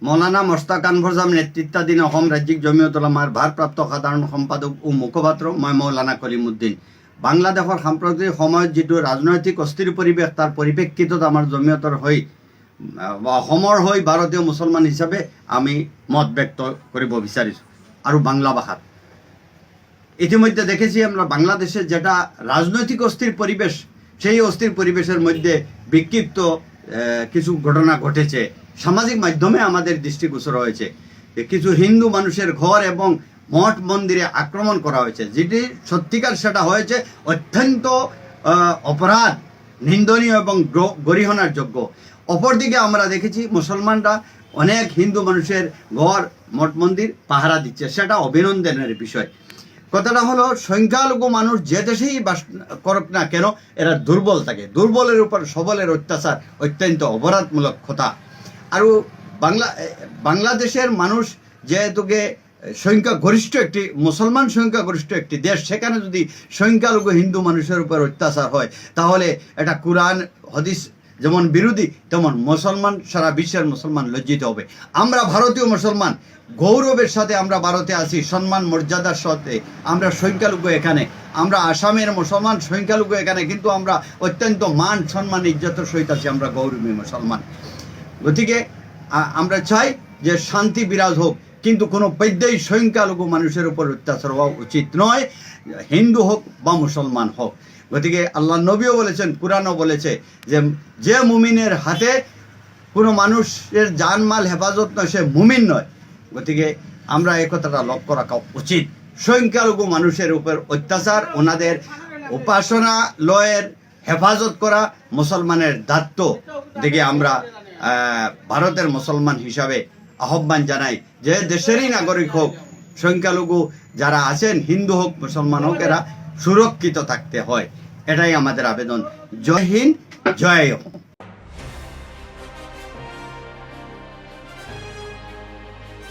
মৌলানা মোস্তাক আনভর সাহেব নেতৃত্বাধীন অসম ৰাজ্যিক জমিয়ত উলামাৰ ভাৰপ্ৰাপ্ত সাধাৰণ সম্পাদক ও মুখপাত্ৰ মই মৌলানা কলিমুদ্দিন। বাংলাদেশৰ সাম্প্ৰতিক সময়ত যিটো ৰাজনৈতিক অস্থিৰ পৰিৱেশ, তাৰ পৰিপ্ৰেক্ষিতত আমাৰ জমিয়তৰ হৈ অসমৰ হৈ ভাৰতীয় মুছলমান হিচাপে আমি মত ব্যক্ত কৰিব বিচাৰিছোঁ। আৰু বাংলা ভাষাত ইতিমধ্যে দেখেছি আমরা বাংলাদেশের যেটা রাজনৈতিক অস্থির পরিবেশ, সেই অস্থির পরিবেশের মধ্যে বিক্ষিপ্ত কিছু ঘটনা ঘটেছে। সামাজিক মাধ্যমে আমাদের দৃষ্টিগোচর হয়েছে। কিছু হিন্দু মানুষের ঘর এবং মঠ মন্দিরে আক্রমণ করা হয়েছে, যেটি সত্যিকার সেটা হয়েছে অত্যন্ত অপরাধ, নিন্দনীয় এবং গরিহনার যোগ্য। অপরদিকে আমরা দেখেছি মুসলমানরা অনেক হিন্দু মানুষের ঘর মঠ মন্দির পাহারা দিচ্ছে, সেটা অভিনন্দনের বিষয়। কথাটা হলো, সংখ্যালঘু মানুষ যে দেশেই বাস করুক না কেন, এরা দুর্বল থাকে। দুর্বলের উপর সবলের অত্যাচার অত্যন্ত অপরাধমূলক কথা। আর বাংলাদেশের মানুষ যেহেতুকে সংখ্যাগরিষ্ঠ একটি মুসলমান সংখ্যাগরিষ্ঠ একটি দেশ, সেখানে যদি সংখ্যালঘু হিন্দু মানুষের উপর অত্যাচার হয়, তাহলে এটা কোরআন হাদিস যেমন বিরোধী, তেমন মুসলমান, সারা বিশ্বের মুসলমান লজ্জিত হবে। আমরা ভারতীয় মুসলমান গৌরবের সাথে আমরা ভারতে আছি, সম্মান মর্যাদার সাথে। আমরা সংখ্যালঘু এখানে, আমরা আসামের মুসলমান সংখ্যালঘু এখানে, কিন্তু আমরা অত্যন্ত মান সম্মান ইজ্জতের সহিত আছি, আমরা গৌরবী মুসলমান। গতিকে আমরা চাই যে শান্তি বিরাজ হোক, কিন্তু কোনো পদ্যেই সংখ্যালঘু মানুষের উপর অত্যাচার হওয়া উচিত নয়, হিন্দু হোক বা মুসলমান হোক। গতিকে আল্লাহ নবীও বলেছেন, কুরআনও বলেছে যে মুমিনের হাতে কোনো মানুষের জানমাল হেফাজত নয়, সে মুমিন নয়। গতিকে আমরা এই কথাটা লক্ষ্য রাখা উচিত। সংখ্যালঘু মানুষের উপর অত্যাচার, ওনাদের উপাসনালয়ের হেফাজত করা মুসলমানের দায়িত্ব। দিকে আমরা ভারতের মুসলমান হিসাবে আহ্বান জানাই যে দেশেরই নাগরিক হোক, সংখ্যালঘু যারা আছেন, হিন্দু হোক মুসলমান হোক, এরা সুরক্ষিত থাকতে হয়। এটাই আমাদের আবেদন। জয় হিন্দ, জয়